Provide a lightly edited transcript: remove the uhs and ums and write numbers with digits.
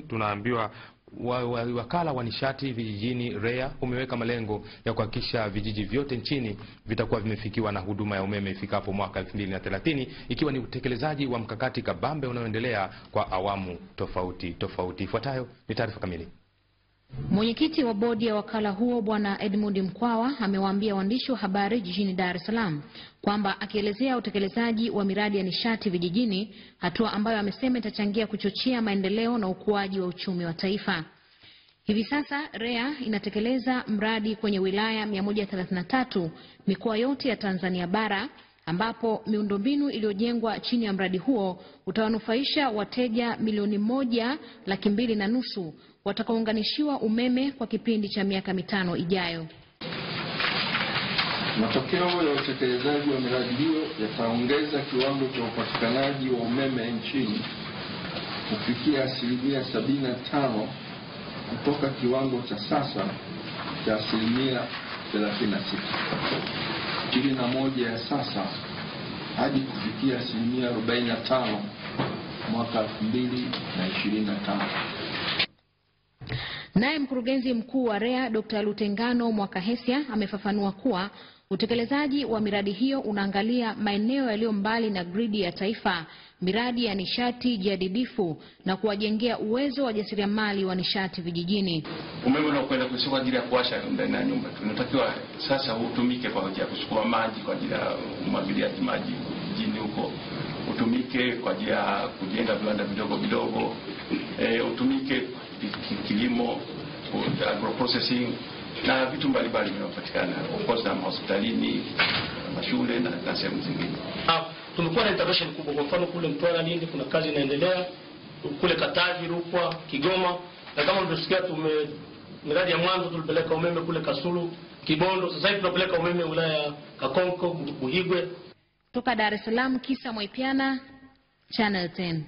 Tunaambiwa wakala wa nishati vijijini REA umeweka malengo ya kuhakikisha vijiji vyote nchini vitakuwa vimefikiwa na huduma ya umeme ifikapo mwaka 2030, ikiwa ni utekelezaji wa mkakati kabambe unaoendelea kwa awamu tofauti. Ifuatayo ni taarifa kamili. Mwenyekiti wa bodi ya wakala huo Bwana Edmund Mkwawa amewaambia waandishi wa habari jijini Dar es Salaam kwamba akielezea utekelezaji wa miradi ya nishati vijijini, hatua ambayo amesema itachangia kuchochea maendeleo na ukuaji wa uchumi wa taifa. Hivi sasa REA inatekeleza mradi kwenye wilaya 133 mikoa yote ya Tanzania bara, ambapo miundombinu iliyojengwa chini ya mradi huo utawanufaisha wateja milioni 1,250,000 watakaounganishiwa umeme kwa kipindi cha miaka 5 ijayo. Matokeo ya utekelezaji wa miradi hiyo yataongeza kiwango cha upatikanaji wa umeme nchini kufikia 75% kutoka kiwango cha sasa cha 36%, 21% ya sasa hadi kufikia 45% mwaka 2025. Naye mkurugenzi mkuu wa REA Dr. Lutengano Mwakahesia amefafanua kuwa utekelezaji wa miradi hiyo unaangalia maeneo yaliyo mbali na gridi ya taifa, miradi ya nishati jadidifu na kuwajengea uwezo wa jasiriamali wa nishati vijijini. Umeme unaokwenda kwa ajili ya kuwasha ndani ya nyumba tunatakiwa sasa utumike kwa ajili ya kusukuma maji, kwa ajili ya umwagiliaji maji vijijini huko, utumike kwa ajili ya kujenga viwanda vidogo, utumike kilimo, agroprocessing na vitu mbalimbali vinapatikana kwa hospitalini, mashule na sehemu zingine. Tumekuwa na intervention kubwa. Kwa mfano kule Mtwara, Lindi kuna kazi inaendelea, kule Katavi, Rukwa, Kigoma, na kama mlivyosikia miradi ya mwanzo tulipeleka umeme kule Kasulu, Kibondo, sasa hivi tunapeleka umeme wilaya Kakonko, Buhigwe. Kutoka Dar es Salaam, Kisa Mwaipiana, Channel 10.